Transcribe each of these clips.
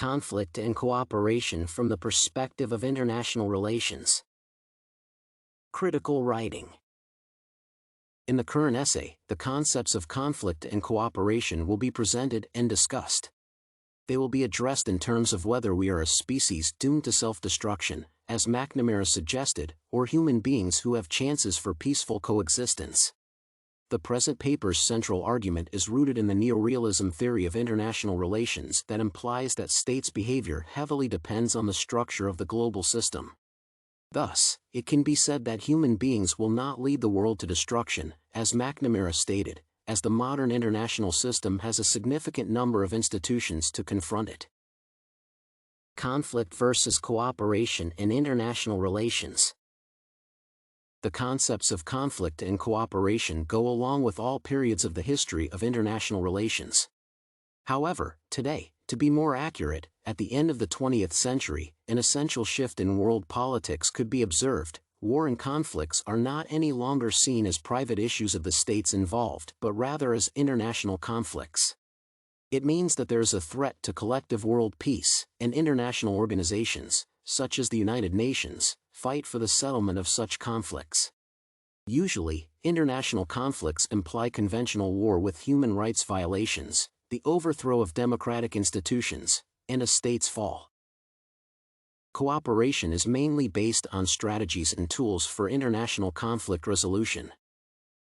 conflict and cooperation from the perspective of international relations. Critical writing. In the current essay, the concepts of conflict and cooperation will be presented and discussed. They will be addressed in terms of whether we are a species doomed to self-destruction, as McNamara suggested, or human beings who have chances for peaceful coexistence. The present paper's central argument is rooted in the neorealism theory of international relations that implies that states' behavior heavily depends on the structure of the global system. Thus, it can be said that human beings will not lead the world to destruction, as McNamara stated, as the modern international system has a significant number of institutions to confront it. Conflict versus cooperation in international relations. The concepts of conflict and cooperation go along with all periods of the history of international relations. However, today, to be more accurate, at the end of the 20th century, an essential shift in world politics could be observed. War and conflicts are not any longer seen as private issues of the states involved, but rather as international conflicts. It means that there is a threat to collective world peace, and international organizations, such as the United Nations, fight for the settlement of such conflicts. Usually, international conflicts imply conventional war with human rights violations, the overthrow of democratic institutions, and a state's fall. Cooperation is mainly based on strategies and tools for international conflict resolution.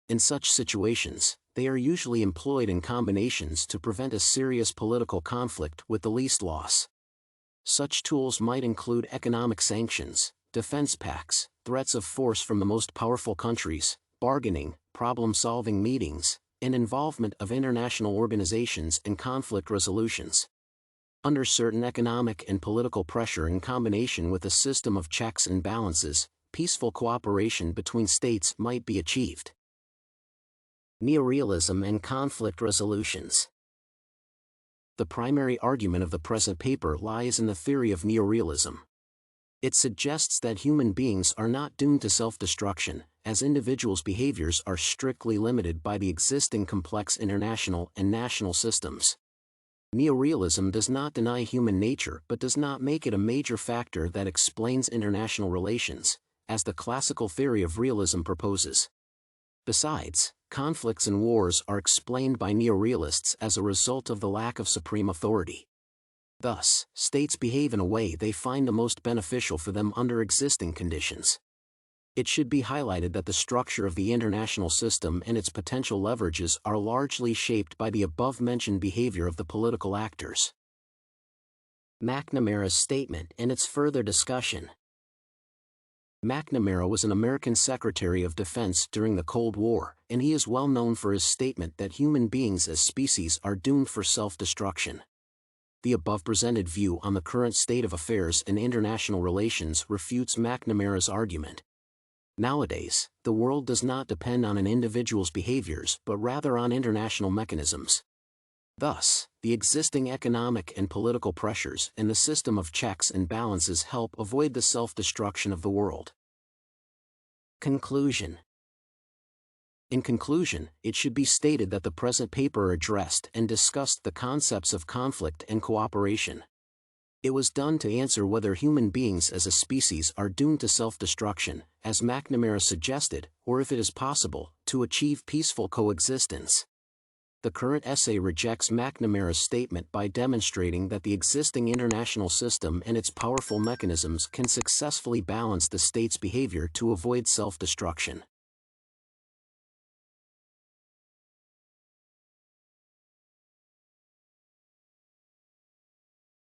In such situations, they are usually employed in combinations to prevent a serious political conflict with the least loss. Such tools might include economic sanctions, defense pacts, threats of force from the most powerful countries, bargaining, problem-solving meetings, and involvement of international organizations in conflict resolutions. Under certain economic and political pressure in combination with a system of checks and balances, peaceful cooperation between states might be achieved. Neorealism and conflict resolutions. The primary argument of the present paper lies in the theory of neorealism. It suggests that human beings are not doomed to self-destruction, as individuals' behaviors are strictly limited by the existing complex international and national systems. Neorealism does not deny human nature but does not make it a major factor that explains international relations, as the classical theory of realism proposes. Besides, conflicts and wars are explained by neorealists as a result of the lack of supreme authority. Thus, states behave in a way they find the most beneficial for them under existing conditions. It should be highlighted that the structure of the international system and its potential leverages are largely shaped by the above-mentioned behavior of the political actors. McNamara's statement and its further discussion. McNamara was an American Secretary of Defense during the Cold War, and he is well known for his statement that human beings as species are doomed for self-destruction. The above-presented view on the current state of affairs in international relations refutes McNamara's argument. Nowadays, the world does not depend on an individual's behaviors but rather on international mechanisms. Thus, the existing economic and political pressures and the system of checks and balances help avoid the self-destruction of the world. Conclusion. In conclusion, it should be stated that the present paper addressed and discussed the concepts of conflict and cooperation. It was done to answer whether human beings as a species are doomed to self-destruction, as McNamara suggested, or if it is possible to achieve peaceful coexistence. The current essay rejects McNamara's statement by demonstrating that the existing international system and its powerful mechanisms can successfully balance the state's behavior to avoid self-destruction.